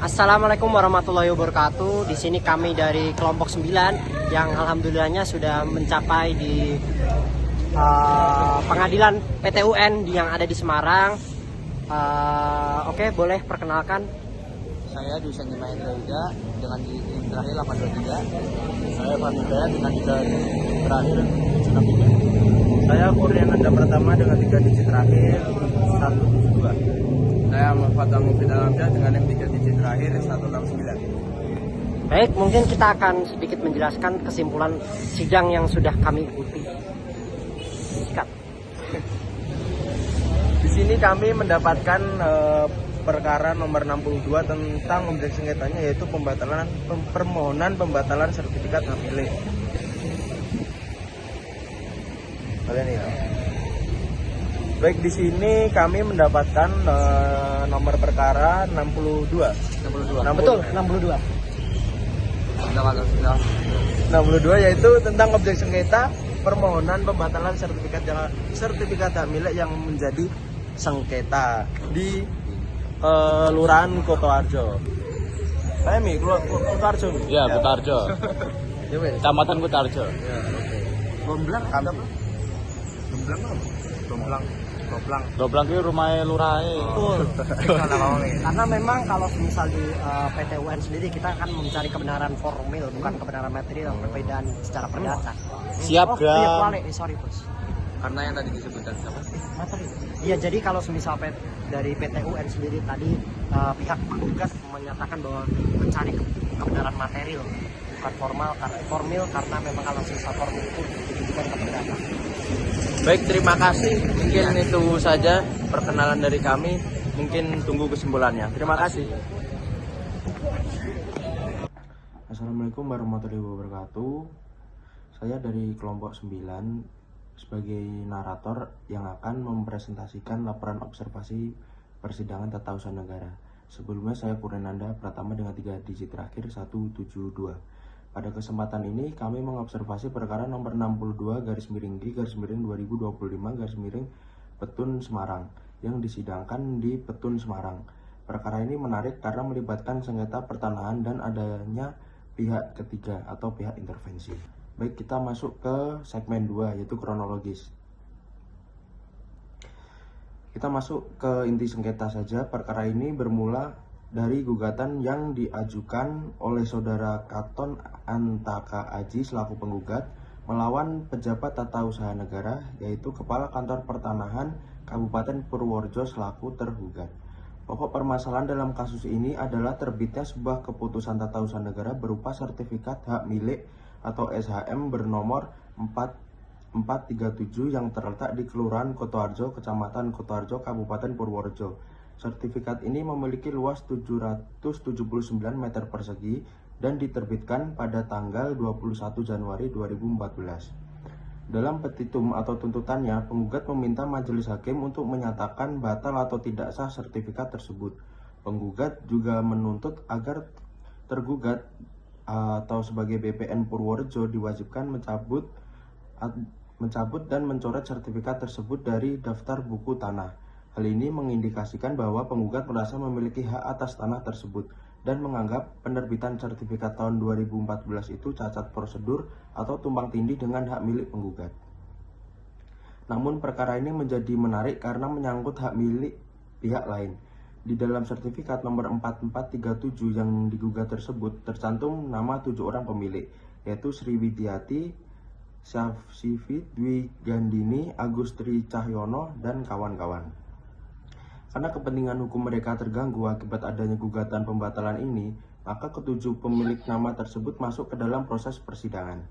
Assalamualaikum warahmatullahi wabarakatuh. Di sini kami dari kelompok 9 yang alhamdulillahnya sudah mencapai di pengadilan PTUN yang ada di Semarang. Oke, boleh perkenalkan. Saya Dusan Mahendra Yuda dengan digit terakhir 823. Saya Fahmi Hidayat dengan digit terakhir 763. Saya Kurnian Anda Pratama dengan 3 digit terakhir 172. Saya Muhammad Mufid Alamsyah dengan yang 3 digit terakhir 169. Baik, mungkin kita akan sedikit menjelaskan kesimpulan sidang yang sudah kami ikuti. Sikat. Di sini kami mendapatkan perkara nomor 62 tentang objek sengketanya, yaitu permohonan pembatalan sertifikat hak milik. Kalian ya. Baik, di sini kami mendapatkan nomor perkara 62. 62. Betul, 62. 62 yaitu tentang objek sengketa permohonan pembatalan sertifikat hak milik yang menjadi sengketa di Kelurahan Kutoarjo. Saya Kutoarjo. Ya, Kutoarjo. Ya wes. Kecamatan Kutoarjo. Ya, oke. Gomblang Kami. apa? Goplang. Doblang itu rumahnya lurahe. Betul. Karena memang kalau misal di PTUN sendiri kita akan mencari kebenaran formil, bukan kebenaran material, perbedaan secara perdata. Siap, Iya, Bram. kuali. Sorry, Bos. Karena yang tadi disebutkan siapa? Materi. Iya, jadi kalau semisal dari PTUN sendiri tadi pihak penggugat menyatakan bahwa mencari kebenaran material, bukan formil karena memang kalau semisal formil itu ditujukan ke perdata. Baik, terima kasih. Mungkin itu saja perkenalan dari kami. Mungkin tunggu kesimpulannya. Terima kasih. Assalamualaikum warahmatullahi wabarakatuh. Saya dari kelompok 9 sebagai narator yang akan mempresentasikan laporan observasi persidangan tata usaha negara. Sebelumnya saya Kurnian Anda Pratama dengan 3 digit terakhir 172. Pada kesempatan ini kami mengobservasi perkara nomor 62 /G/2025 Petun Semarang yang disidangkan di Petun Semarang. Perkara ini menarik karena melibatkan sengketa pertanahan dan adanya pihak ketiga atau pihak intervensi. Baik, kita masuk ke segmen 2 yaitu kronologis. Kita masuk ke inti sengketa saja. Perkara ini bermula dari gugatan yang diajukan oleh Saudara Katon Antaka Aji selaku penggugat melawan pejabat tata usaha negara, yaitu Kepala Kantor Pertanahan Kabupaten Purworejo selaku tergugat. Pokok permasalahan dalam kasus ini adalah terbitnya sebuah keputusan tata usaha negara berupa sertifikat hak milik atau SHM bernomor 4437 yang terletak di Kelurahan Kutoarjo, Kecamatan Kutoarjo, Kabupaten Purworejo. Sertifikat ini memiliki luas 779 meter persegi dan diterbitkan pada tanggal 21 Januari 2014. Dalam petitum atau tuntutannya, penggugat meminta majelis hakim untuk menyatakan batal atau tidak sah sertifikat tersebut. Penggugat juga menuntut agar tergugat atau sebagai BPN Purworejo diwajibkan mencabut dan mencoret sertifikat tersebut dari daftar buku tanah. Hal ini mengindikasikan bahwa penggugat merasa memiliki hak atas tanah tersebut dan menganggap penerbitan sertifikat tahun 2014 itu cacat prosedur atau tumpang tindih dengan hak milik penggugat. Namun perkara ini menjadi menarik karena menyangkut hak milik pihak lain. Di dalam sertifikat nomor 4437 yang digugat tersebut tercantum nama 7 orang pemilik, yaitu Sri Widiati, Syafsivi Dwi Gandini, Agustri Cahyono, dan kawan-kawan. Karena kepentingan hukum mereka terganggu akibat adanya gugatan pembatalan ini, maka ketujuh pemilik nama tersebut masuk ke dalam proses persidangan.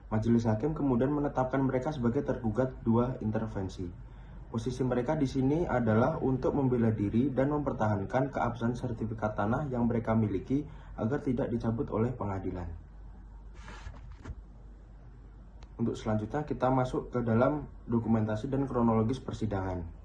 Majelis hakim kemudian menetapkan mereka sebagai tergugat 2 intervensi. Posisi mereka di sini adalah untuk membela diri dan mempertahankan keabsahan sertifikat tanah yang mereka miliki agar tidak dicabut oleh pengadilan. Untuk selanjutnya kita masuk ke dalam dokumentasi dan kronologis persidangan.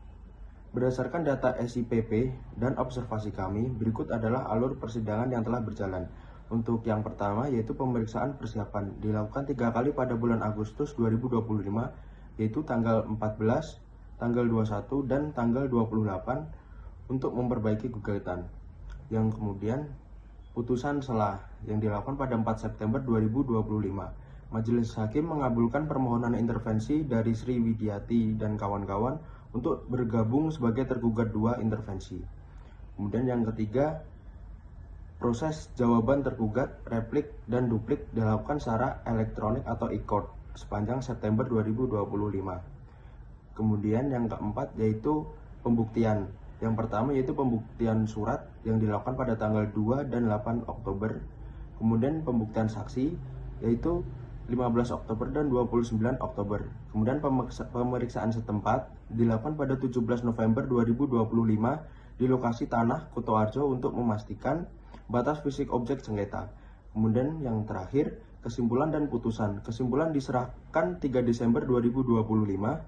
Berdasarkan data SIPP dan observasi kami, berikut adalah alur persidangan yang telah berjalan. Untuk yang pertama yaitu pemeriksaan persiapan dilakukan 3 kali pada bulan Agustus 2025, yaitu tanggal 14, tanggal 21, dan tanggal 28 untuk memperbaiki gugatan. Yang kemudian putusan sela yang dilakukan pada 4 September 2025. Majelis Hakim mengabulkan permohonan intervensi dari Sri Widiati dan kawan-kawan untuk bergabung sebagai tergugat 2 intervensi. Kemudian yang ketiga, proses jawaban tergugat, replik, dan duplik dilakukan secara elektronik atau e-court sepanjang September 2025. Kemudian yang keempat yaitu pembuktian. Yang pertama yaitu pembuktian surat yang dilakukan pada tanggal 2 dan 8 Oktober. Kemudian pembuktian saksi yaitu 15 Oktober dan 29 Oktober. Kemudian pemeriksaan setempat dilakukan pada 17 November 2025 di lokasi tanah Kutoarjo untuk memastikan batas fisik objek sengketa. Kemudian yang terakhir, kesimpulan dan putusan. Kesimpulan diserahkan 3 Desember 2025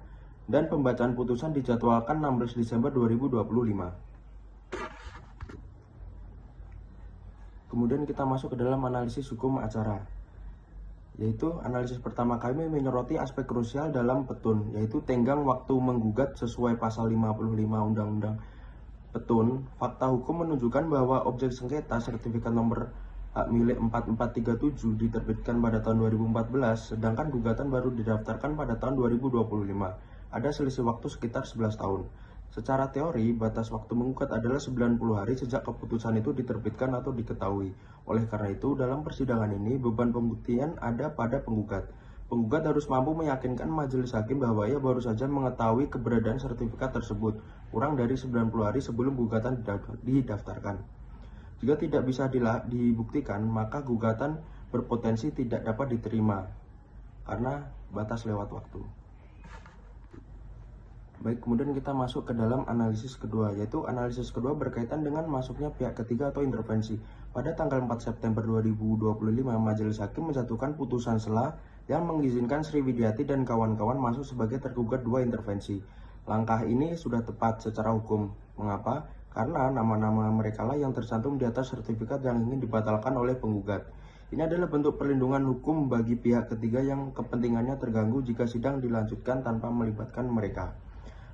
dan pembacaan putusan dijadwalkan 16 Desember 2025. Kemudian kita masuk ke dalam analisis hukum acara. Yaitu analisis pertama kami menyoroti aspek krusial dalam petun, yaitu tenggang waktu menggugat sesuai pasal 55 Undang-Undang Petun. Fakta hukum menunjukkan bahwa objek sengketa sertifikat nomor hak milik 4437 diterbitkan pada tahun 2014, sedangkan gugatan baru didaftarkan pada tahun 2025. Ada selisih waktu sekitar 11 tahun. Secara teori, batas waktu menggugat adalah 90 hari sejak keputusan itu diterbitkan atau diketahui. Oleh karena itu, dalam persidangan ini, beban pembuktian ada pada penggugat. Penggugat harus mampu meyakinkan majelis hakim bahwa ia baru saja mengetahui keberadaan sertifikat tersebut, kurang dari 90 hari sebelum gugatan didaftarkan. Jika tidak bisa dibuktikan, maka gugatan berpotensi tidak dapat diterima karena batas lewat waktu. Baik, kemudian kita masuk ke dalam analisis kedua, yaitu analisis kedua berkaitan dengan masuknya pihak ketiga atau intervensi. Pada tanggal 4 September 2025, Majelis Hakim menjatuhkan putusan sela yang mengizinkan Sri Widiati dan kawan-kawan masuk sebagai tergugat 2 intervensi. Langkah ini sudah tepat secara hukum. Mengapa? Karena nama-nama mereka lah yang tercantum di atas sertifikat yang ingin dibatalkan oleh penggugat. Ini adalah bentuk perlindungan hukum bagi pihak ketiga yang kepentingannya terganggu jika sidang dilanjutkan tanpa melibatkan mereka.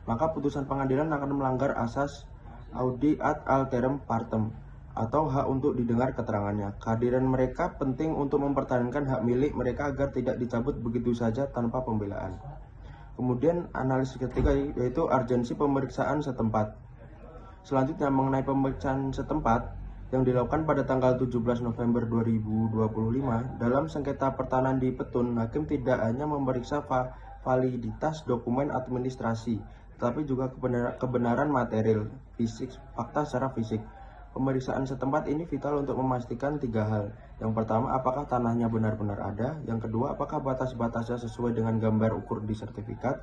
Maka putusan pengadilan akan melanggar asas audi ad alteram partem atau hak untuk didengar keterangannya. Kehadiran mereka penting untuk mempertahankan hak milik mereka agar tidak dicabut begitu saja tanpa pembelaan. Kemudian analisis ketiga yaitu urgensi pemeriksaan setempat. Selanjutnya mengenai pemeriksaan setempat yang dilakukan pada tanggal 17 November 2025 dalam sengketa pertanahan di Petun, hakim tidak hanya memeriksa validitas dokumen administrasi, tetapi juga kebenaran material, fisik, fakta secara fisik. Pemeriksaan setempat ini vital untuk memastikan 3 hal. Yang pertama, apakah tanahnya benar-benar ada. Yang kedua, apakah batas-batasnya sesuai dengan gambar ukur di sertifikat.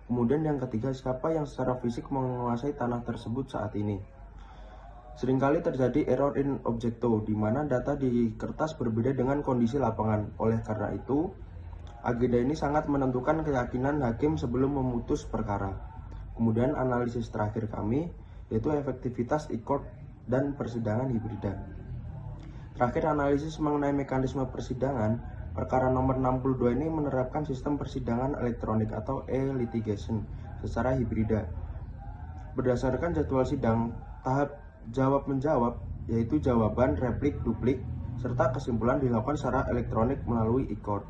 Kemudian yang ketiga, siapa yang secara fisik menguasai tanah tersebut saat ini. Seringkali terjadi error in objecto, di mana data di kertas berbeda dengan kondisi lapangan. Oleh karena itu, agenda ini sangat menentukan keyakinan hakim sebelum memutus perkara. Kemudian analisis terakhir kami, yaitu efektivitas e-court dan persidangan hibrida. Terakhir, analisis mengenai mekanisme persidangan. Perkara nomor 62 ini menerapkan sistem persidangan elektronik atau e-litigation secara hibrida. Berdasarkan jadwal sidang, tahap jawab-menjawab, yaitu jawaban, replik, duplik, serta kesimpulan dilakukan secara elektronik melalui e-court.